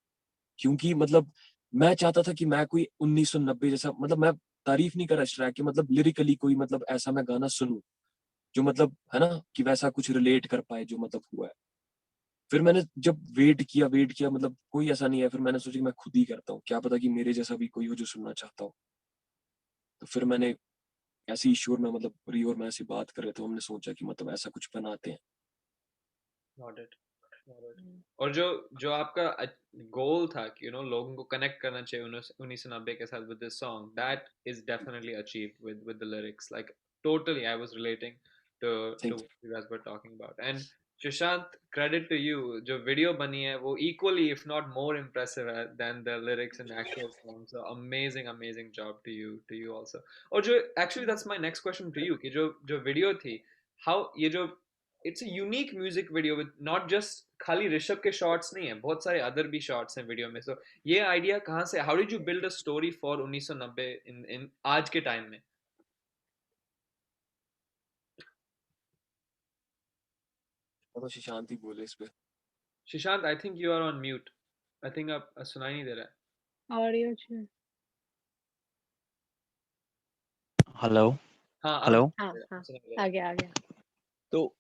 क्योंकि मतलब मैं चाहता था कि मैं कोई 1990 जैसा, मतलब मैं तारीफ नहीं कर रहा इस ट्रैक की, मतलब लिरिकली कोई मतलब ऐसा मैं गाना सुनूं जो मतलब है ना कि वैसा कुछ रिलेट कर पाए जो मतलब हुआ है। फिर मैंने जब वेट किया मतलब कोई ऐसा नहीं है, फिर मैंने सोचा कि मैं खुद ही करता हूँ, क्या पता कि मेरे जैसा भी कोई हो जो सुनना चाहता हो। तो फिर मैंने ऐसे ईश्वर में मतलब री और मैं ऐसी बात कर रहे थे, हमने सोचा कि मतलब ऐसा कुछ बनाते हैं। Got it. Got it. और जो जो आपका गोल था कि लोगों को कनेक्ट करना चाहिए 1990 के साथ with this song, that is definitely achieved with the lyrics, like totally I was relating to thank what you guys were talking about. And Shishant, credit to you, जो वीडियो बनी है वो equally if not more impressive है than the lyrics in the actual song, so amazing job to you also. और जो actually that's my next question to you कि जो video थी, how ये जो it's a unique music video with not just खाली ऋषभ के शॉट्स नहीं है, बहुत सारे अदर भी शॉट्स हैं वीडियो में। सो ये आइडिया कहाँ से, how did you build a story for 1990 in आज के टाइम में? तो शांति बोले इस पे। Shishant, I think you are on mute. I think आप सुनाई नहीं दे रहा है। ऑडियो हेलो हाँ हेलो। हाँ हाँ, आ गया आ गया। तो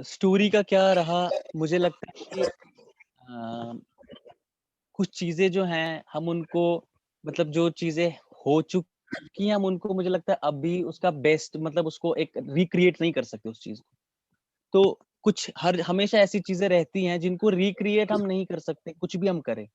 स्टोरी का क्या रहा, मुझे लगता है कि कुछ चीजें जो हैं हम उनको, मतलब जो चीजें हो चुकी हैं हम उनको, मुझे लगता है अभी उसका बेस्ट, मतलब उसको एक रिक्रिएट नहीं कर सकते उस चीज को। तो कुछ हमेशा ऐसी चीजें रहती हैं जिनको रिक्रिएट हम नहीं कर सकते, कुछ भी हम करें।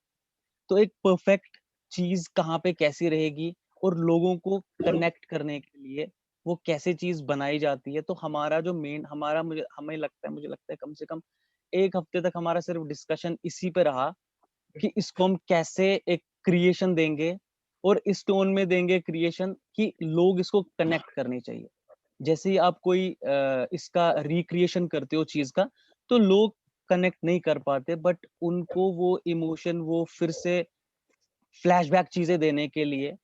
तो एक परफेक्ट चीज कहाँ पे कैसी रहेगी और लोगों को कनेक्ट करने के लिए वो कैसे चीज बनाई जाती है। तो हमारा जो मेन, हमारा मुझे लगता है कम से कम 1 हफ्ते तक हमारा सिर्फ डिस्कशन इसी पे रहा कि इसको हम कैसे एक क्रिएशन देंगे और इस टोन में देंगे क्रिएशन कि लोग इसको कनेक्ट करने चाहिए। जैसे ही आप कोई इसका रिक्रिएशन करते हो चीज का, तो लोग कनेक्ट नहीं कर पाते, बट उनको वो इमोशन, वो फिर से फ्लैशबैक चीजें देने के लिए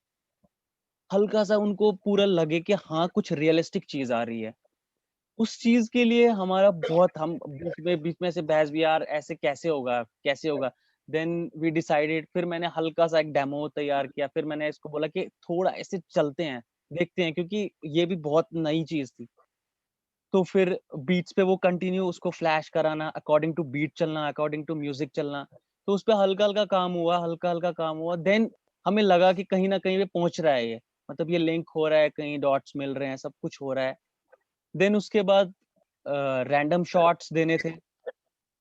हल्का सा उनको पूरा लगे कि हाँ कुछ रियलिस्टिक चीज आ रही है। उस चीज के लिए हमारा बहुत, हम बीच में से बहस भी, यार ऐसे कैसे होगा। देन वी डिसाइडेड, फिर मैंने हल्का सा एक डेमो तैयार किया, फिर मैंने इसको बोला कि थोड़ा ऐसे चलते हैं, देखते हैं, क्योंकि ये भी बहुत नई चीज थी। तो फिर बीट्स पे वो कंटिन्यू उसको फ्लैश कराना, अकॉर्डिंग टू बीट चलना, अकॉर्डिंग टू म्यूजिक चलना। तो उस पे हल्का हल्का काम हुआ। देन हमें लगा कि कहीं ना कहीं पे पहुंच रहा है ये, मतलब ये लिंक हो रहा है, कहीं डॉट्स मिल रहे हैं, सब कुछ हो रहा है। देन उसके बाद रैंडम शॉट्स देने थे,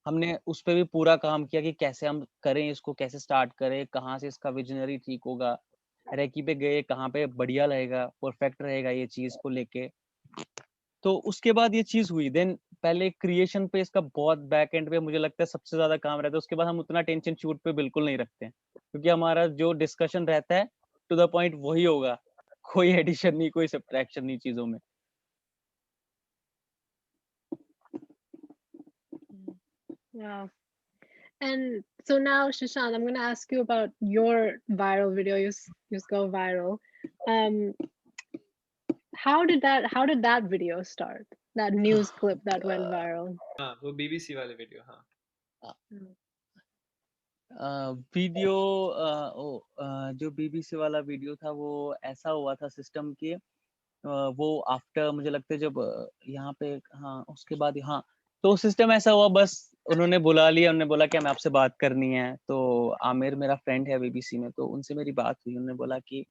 हमने उस पे भी पूरा काम किया कि कैसे हम करें इसको, कैसे स्टार्ट करें, कहाँ से इसका विजनरी ठीक होगा, रेकी पे गए कहाँ पे बढ़िया रहेगा, परफेक्ट रहेगा ये चीज को लेके। तो उसके बाद ये चीज हुई। देन पहले क्रिएशन पे इसका बहुत बैक एंड पे मुझे लगता है सबसे ज्यादा काम रहता है। उसके बाद हम उतना टेंशन शूट पे बिल्कुल नहीं रखते हैं, क्योंकि हमारा जो डिस्कशन रहता है टू द पॉइंट वही होगा, कोई एडिशन नहीं, कोई सब्ट्रैक्शन नहीं चीजों में। Yeah. And so now, Shishant, I'm going to ask you about your viral video. You go viral. How did that video start? That news clip that went viral. हाँ, वो बीबीसी वाले video. हाँ, video जो BBC वाला video था वो ऐसा हुआ था सिस्टम के, वो आफ्टर मुझे लगता है जब यहाँ पे, हाँ उसके बाद, हाँ तो सिस्टम ऐसा हुआ, बस उन्होंने बुला लिया, उन्होंने बोला कि हमें आपसे बात करनी है। तो आमिर मेरा फ्रेंड है बीबीसी में, तो उनसे मेरी बात हुई, उन्होंने बोला कि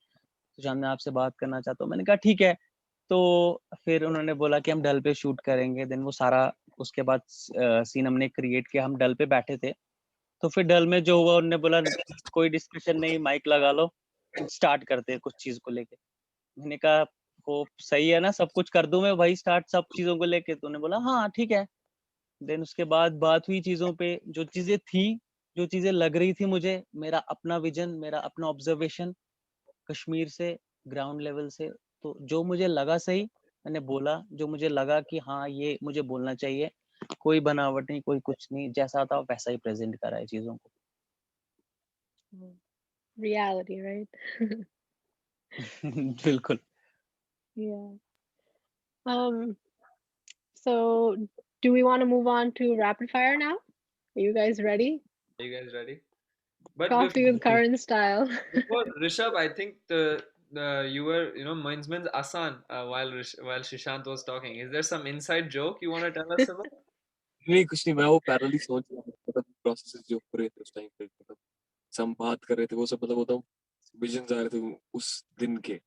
सुशांत मैं आपसे बात करना चाहता हूँ। मैंने कहा ठीक है। तो फिर उन्होंने बोला कि हम डल पे शूट करेंगे। देन वो सारा उसके बाद सीन हमने क्रिएट किया, हम डल पे बैठे थे। तो फिर डल में जो हुआ, उन्होंने बोला कोई डिस्कशन नहीं, माइक लगा लो, स्टार्ट करते हैं कुछ चीज को लेके। मैंने कहा वो सही है ना, सब कुछ कर दूं मैं भाई स्टार्ट सब चीजों को लेके। तो उन्होंने बोला हाँ ठीक है। देन उसके बाद बात हुई चीजों पे, जो चीजें थी, जो चीजें लग रही थी मुझे, मेरा अपना विजन, मेरा अपना ऑब्जर्वेशन कश्मीर से, ग्राउंड लेवल से, तो जो मुझे लगा सही मैंने बोला जो मुझे लगा कि हाँ ये मुझे बोलना चाहिए, कोई बनावट नहीं, कोई कुछ नहीं, जैसा था वैसा ही प्रेजेंट करा है चीजों को। Reality, right? बिल्कुल। Yeah. So do we want to move on to rapid fire now? Are you guys ready? Are you guys ready? But Coffee with Karan style. before Rishabh, I think the you were mine's Asan while Shishant was talking. Is there some inside joke you want to tell us about? नहीं कुछ नहीं, मैं वो parallelly सोच रहा था, मतलब processes जो हो रहे थे उस टाइम पे, मतलब सब बात कर रहे थे वो सब, मतलब होता विजन्स आ रहे थे उस दिन के,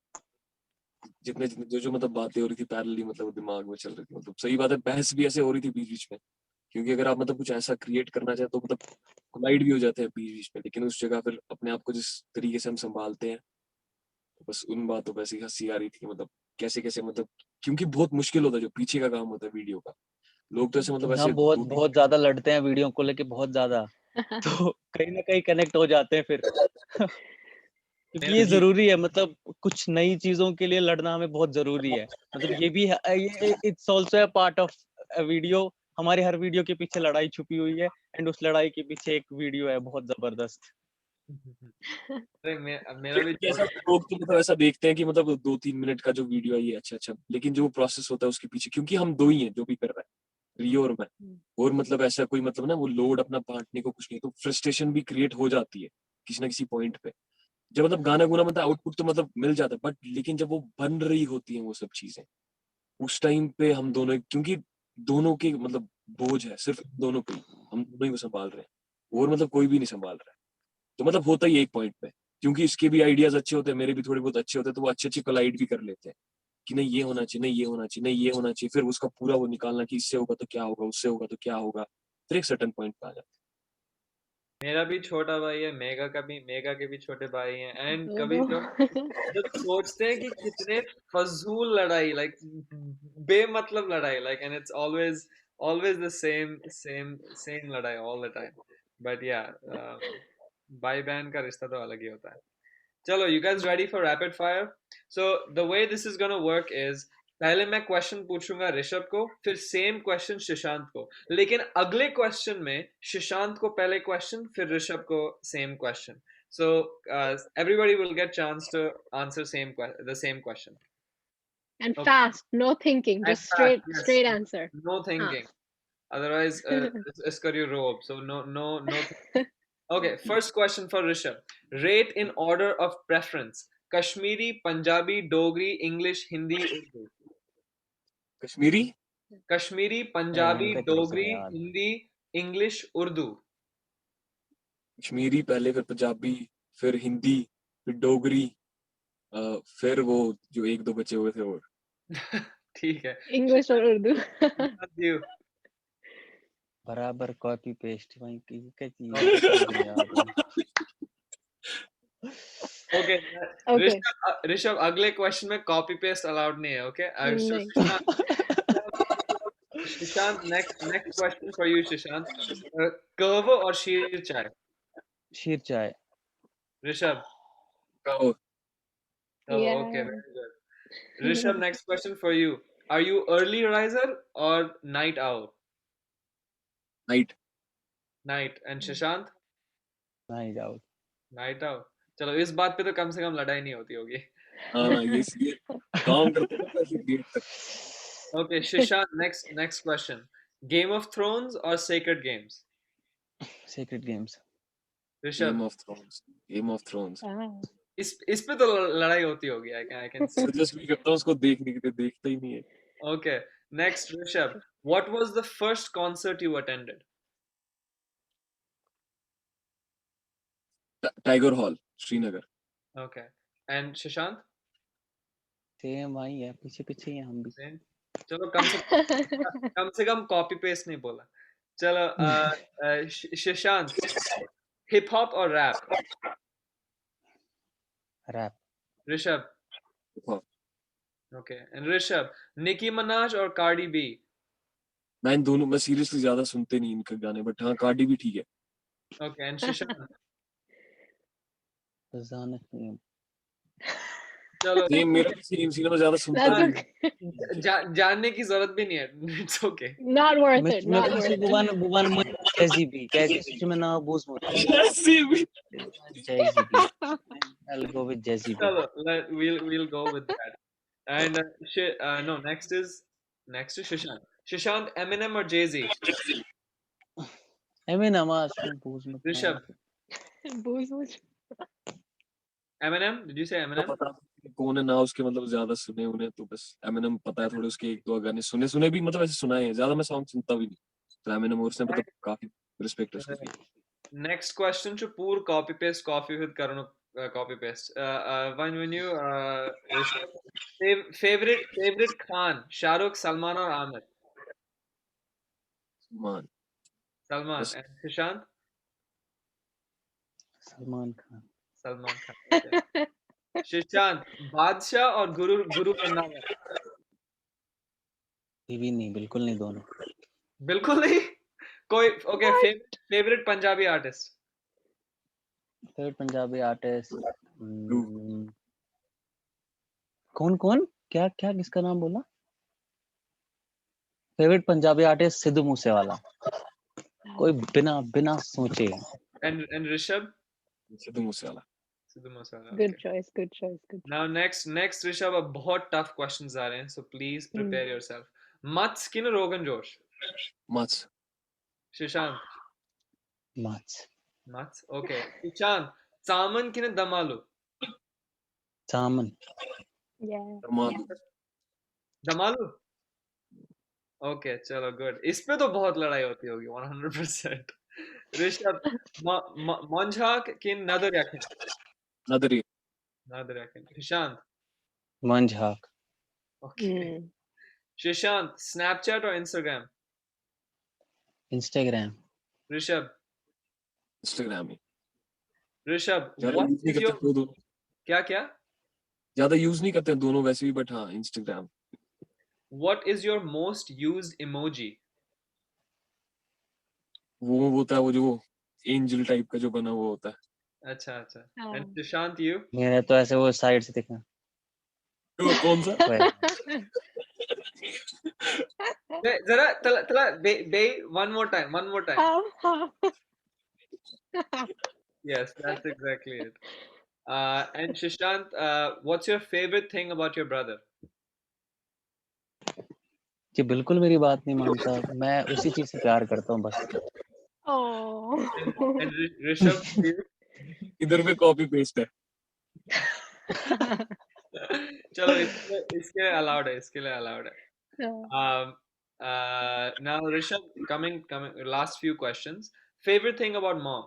जितने जितने जो जो मतलब बातें हो रही थी पैरेलली, मतलब दिमाग में चल रही थी। मतलब सही बात है, बहस भी ऐसे हो रही थी बीच बीच में, क्योंकि अगर आप मतलब कुछ ऐसा क्रिएट करना चाहें तो मतलब कोलाइड भी हो जाते हैं बीच बीच में, लेकिन उस जगह फिर अपने आप को जिस तरीके से हम संभालते हैं, तो बस उन बातों पे ऐसी हंसी आ रही थी, मतलब कैसे कैसे, मतलब क्योंकि बहुत मुश्किल होता है जो पीछे का काम होता है वीडियो का। लोग तो ऐसे मतलब हाँ, ऐसे बहुत बहुत ज्यादा लड़ते हैं वीडियो को लेके, बहुत ज्यादा। तो कहीं ना कहीं कनेक्ट हो जाते हैं फिर। क्योंकि ये जरूरी है, मतलब कुछ नई चीजों के लिए लड़ना हमें बहुत जरूरी है। मतलब ये भी it's also a part of video. हमारे हर वीडियो के पीछे लड़ाई छुपी हुई है, एंड उस लड़ाई के पीछे एक वीडियो है बहुत जबरदस्त। मेरा भी ऐसा लोग तो मतलब ऐसा देखते हैं कि मतलब 2-3 मिनट का जो वीडियो है ये अच्छा अच्छा, लेकिन जो प्रोसेस होता है उसके पीछे, क्योंकि हम दो ही हैं जो भी कर रहा है, रियो और मैं, और मतलब ऐसा कोई मतलब ना वो लोड अपना बांटने को कुछ नहीं, तो फ्रस्ट्रेशन भी क्रिएट हो जाती है किसी ना किसी पॉइंट पे। जब मतलब गाना गुना मतलब आउटपुट तो मतलब मिल जाता है, बट लेकिन जब वो बन रही होती है वो सब चीजें, उस टाइम पे हम दोनों, क्योंकि दोनों के मतलब बोझ है सिर्फ दोनों पे ही, हम दोनों ही वो संभाल रहे हैं और मतलब कोई भी नहीं संभाल रहा है, तो मतलब होता ही एक पॉइंट पे, क्योंकि इसके भी आइडियाज अच्छे होते हैं, मेरे भी थोड़े बहुत अच्छे होते हैं, तो वो अच्छे अच्छे कोलाइड भी कर लेते हैं कि नहीं ये होना चाहिए, नहीं ये होना चाहिए, नहीं ये होना चाहिए, फिर उसका पूरा वो निकालना कि इससे होगा तो क्या होगा, उससे होगा तो क्या होगा, फिर एक सर्टेन पॉइंट पे आ जाता है। मेरा भी छोटा भाई है, मेगा के भी छोटे भाई हैं, एंड कभी दो। जब सोचते हैं कि कितने फजूल लड़ाई, लाइक बेमतलब लड़ाई, like and it's always the same लड़ाई ऑल द टाइम, बट या भाई बहन का रिश्ता तो अलग ही होता है। चलो, you guys ready for rapid fire? So the way this is gonna work is, पहले मैं क्वेश्चन पूछूंगा ऋषभ को, फिर सेम क्वेश्चन शशांत को, लेकिन अगले क्वेश्चन में शशांत को पहले क्वेश्चन, फिर ऋषभ को same question. So everybody will get chance to answer the same question. And Okay. fast, no thinking, And just fast, yes. straight answer. No thinking. Otherwise, it's your robe. So no. Okay, first question for Rishabh. Rate in order of preference: Kashmiri, Punjabi, Dogri, English, Hindi, Urdu. Kashmiri Kashmiri, अरे Punjabi, इनका कैसे Dogri, याद। Hindi, English, Urdu. Kashmiri पहले, फिर पंजाबी, फिर हिंदी, फिर डोगरी, फिर वो जो एक दो बचे हुए थे और ठीक है. English or Urdu. You. बराबर कॉपी पेस्ट वही की क्या चीज Okay. मुझे याद है। Okay. Okay. ऋषभ अगले क्वेश्चन में कॉपी पेस्ट अलाउड नहीं है. Okay. नहीं. Shishant, next question for you, Shishant. Kahwa or sheer chai? शीर चाय। Rishabh. गाओ। Oh, okay, Yeah. very good. Rishabh, next question for you. Are you early riser or night owl? Night. Night. And Shishant? नहीं जाओ। Night owl. चलो, इस बात पे तो कम से कम लड़ाई नहीं होती होगी. हाँ ये काम करते हैं ना ऐसे देर तक। Okay, Shishant, next question. Game of Thrones or Sacred Games? Secret games. Rishabh, game of thrones, game of thrones. Ah. इस पे तो लड़ाई होती होगी. I can see. सजेस्ट भी करता हूँ उसको देखने के लिए, देखता ही नहीं है। Okay, next, Rishabh. What was the first concert you attended? Tiger hall, Srinagar. Okay. And Shishant? Same वही है, पीछे पीछे ही हैं हम भी। Same. चलो, कम से कम कॉपी पेस्ट नहीं बोला. चलो, शशांक, हिप हॉप और रैप? रैप। ऋषभ. हाँ, ओके. एंड ऋषभ, निकी मिनाज और कार्डी बी? मैं इन दोनों, मैं सीरियसली ज्यादा सुनते नहीं इनके गाने, बट हाँ कार्डी भी ठीक है। ओके. एंड शशांक? जानत नहीं। चलो सेम मेरा भी सेम सीन है, मैं ज्यादा सुनता That's नहीं okay. जानने की जरूरत भी नहीं है, इट्स ओके। Not worth मैं it. मैं Not कौन worth सी it. बुबान बुबान जैजीबी कैसे सुचे में ना बूझ मत हूँ। जैजीबी I'll go with जैजीबी चलो we'll go with that. And no, next is Shishant. Shishant, Eminem or Jay-Z? एमे नमाज में बूझ मत Rishabh, Booze, booze. Eminem? Did you say तो Eminem? पता नहीं कौन है ना उसके, मतलब ज्यादा सुने उन्हें, तो बस एमिनेम पता है थोड़े, उसके एक दो गाने सुने भी, मतलब ऐसे सुना है, ज्यादा मैं सॉन्ग सुनता भी नहीं, तो एमिनेम और उसने मतलब काफी रिस्पेक्ट है उसकी। Next question to poor copy paste coffee with Karuna copy paste. When you Rishabh, favorite Khan, Shahrukh, Salman or Amir? मान Salman. बस And Shishant? Salman Khan Salman Khan. Okay. Shishant, Badshah और गुरु वृंदावन? ये भी नहीं बिल्कुल नहीं दोनों बिल्कुल नहीं। कोई okay. Favourite Punjabi artist? Favourite Punjabi artist True. कौन कौन क्या क्या किसका नाम बोला फेवरेट पंजाबी आर्टिस्ट सिद्धू मूसेवाला कोई बिना बिना सोचे And Rishabh? Sidhu Moosewala. Sidhu Moosewala. Good Okay. choice. Good choice. Good choice. Now next Rishabh, अब बहुत tough questions आ रहे हैं, so please prepare yourself. मत skin rogan josh? Much Shishant? Much मत। Okay. Shishant, चामन किने दमालू? चामन Yeah. दमालू दमालू? Okay, चलो good. इस पे तो बहुत लड़ाई होती होगी 100%. ऋषभ, मंझाक किन नदर याकिन? नदरी नदर याकिन. Shishant? मंझाक Okay. Shishant, Snapchat or Instagram? Instagram Rishabh? Instagram he Rishabh, ज्यादा what यूज नहीं is करते your वो दोनों, क्या ज्यादा यूज नहीं करते हैं दोनों वैसे भी, बट हाँ Instagram. What is your most used emoji? वो होता है वो जो एंजल टाइप का जो बना हुआ होता है। अच्छा। And Shishant, you? मेरा तो ऐसे वो साइड से दिखा तो कौन सा? जरा तला बे one more time. Yes, that's exactly it. And Shishant, what's your favorite thing about your brother? ये बिल्कुल मेरी बात नहीं मानता मैं उसी चीज से प्यार करता हूँ बस Oh. And Rishabh, you? इधर पे कॉपी पेस्ट है। चलो इसके allowed है, इसके लिए allowed है. Now Rishabh, coming last few questions. Favorite thing about mom?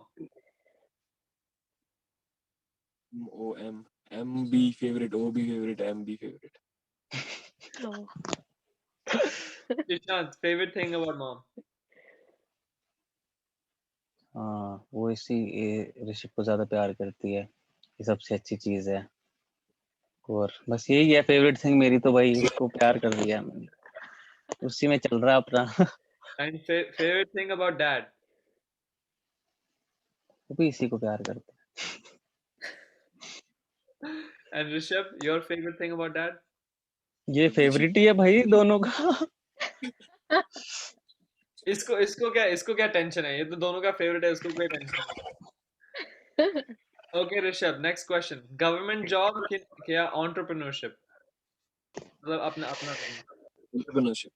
O M B favourite, O B favourite, M B favourite. Oh. Shishant, favorite thing about mom? हाँ वो इसी ऋषभ को ज्यादा प्यार करती है ये सबसे अच्छी चीज है और बस यही है फेवरेट थिंग मेरी तो भाई उसको प्यार कर दिया मैंने उसी में चल रहा है अपना And favorite thing about dad? वो भी इसी को प्यार करता And Rishabh, your favorite thing about dad? है ये फेवरेट ही है भाई दोनों का इसको क्या टेंशन है? ये तो दोनों का फेवरेट है, इसको कोई टेंशन नहीं. Okay, Rishabh, next question. Government job क्या entrepreneurship? मतलब अपना करना. एंटरप्रेन्योरशिप।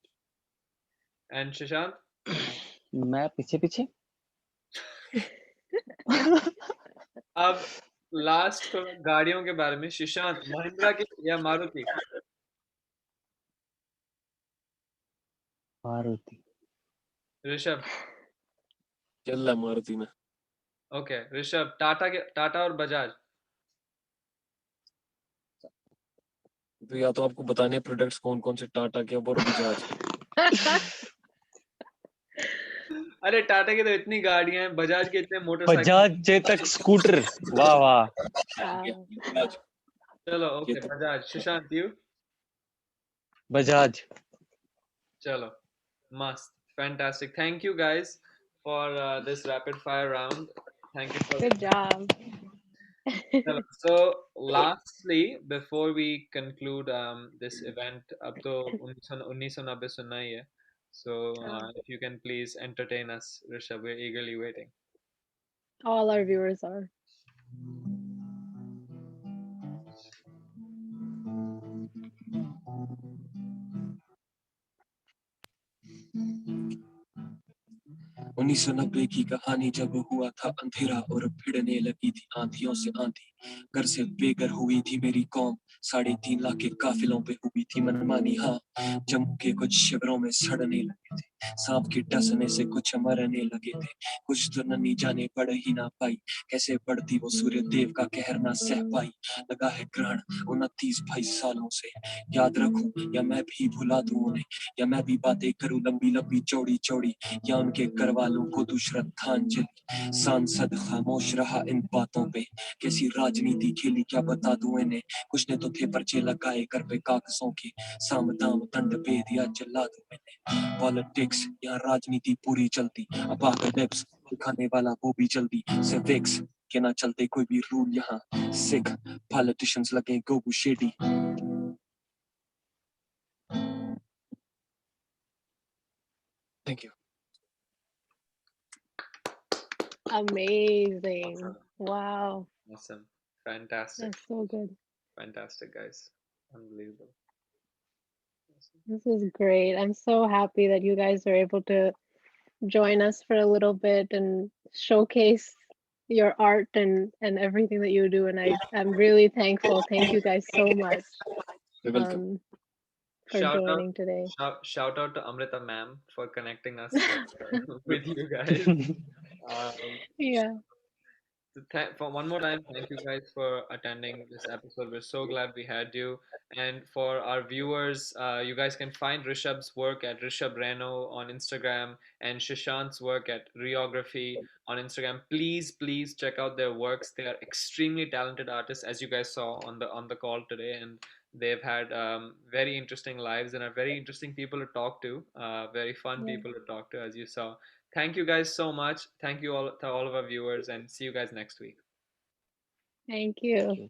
And Shishant? मैं पीछे पीछे अब लास्ट थोड़ा गाड़ियों के बारे में. Shishant, महिंद्रा की या मारुति? मारुति ऋषभ? चल रहा है मारुति में। Okay, ऋषभ, टाटा और बजाज? तो या तो आपको बताने प्रोडक्ट्स कौन कौन से, टाटा के और बजाज। अरे टाटा की तो इतनी गाड़ियां हैं, बजाज के इतने मोटरसाइकिल. बजाज चेतक स्कूटर वाह वाह बजाज चलो okay, Bajaj. Shishant, you? Bajaj चलो, must. Fantastic. Thank you guys for this rapid fire round. Thank you for Good job. So lastly, before we conclude this event, अब तो 1990 सुनना ही है. So if you can please entertain us, Rishabh, we're eagerly waiting. All our viewers are. उन्नीस सौ नब्बे की कहानी जब हुआ था अंधेरा और भिड़ने लगी थी आंधियों से आंधी. घर से बेघर हुई थी मेरी कौम. 3.5 लाख के काफिलों पे हुई थी मनमानी. हाँ, जम्मू के कुछ शिविरों में सड़ने लगे थे. सांप के डसने से कुछ मरने लगे थे. कुछ तो नन्ही जाने पड़ ही ना पाई. कैसे पड़ती वो सूर्य देव का कहर ना सह पाई. लगा है ग्रहण 29-22 सालों से. याद रखूं या मैं भी भुला दूं उन्हें, या मैं भी बातें करूं लंबी लंबी चौड़ी चौड़ी, या उनके घर वालों को दूं श्रद्धांजलि. सांसद खामोश रहा इन बातों पे. कैसी राजनीति खेली क्या बता दूं इन्हें. कुछ ने तो थे पर्चे लगाए कर पे कागजों के. साम दाम दंड भेद या जला दूं इन्हें. पॉलिटिक्स यहाँ राजनीति पूरी चलती. अब निप्स दिखाने वाला वो भी जल्दी. सिविक्स के ना चलते कोई भी रूल यहाँ. सिख पॉलिटिशियंस लगे गोबू शेडी. Thank you. Amazing. Awesome. Wow. Awesome. Fantastic. That's so good. Fantastic, guys. Unbelievable. Awesome. This is great. I'm so happy that you guys are able to join us for a little bit and showcase your art and everything that you do. And I'm really thankful. Thank you guys so much You're welcome. for joining today. Shout out to Amrita ma'am for connecting us with you guys. Yeah. For one more time, thank you guys for attending this episode. We're so glad we had you. And for our viewers, you guys can find Rishabh's work at Rishabh Reno on Instagram and Shishant's work at Reography on Instagram. Please check out their works. They are extremely talented artists, as you guys saw on the call today, and they've had very interesting lives and are very interesting people to talk to. Very fun Yeah. people to talk to, as you saw. Thank you guys so much. Thank you all to all of our viewers, and see you guys next week. Thank you. Thank you.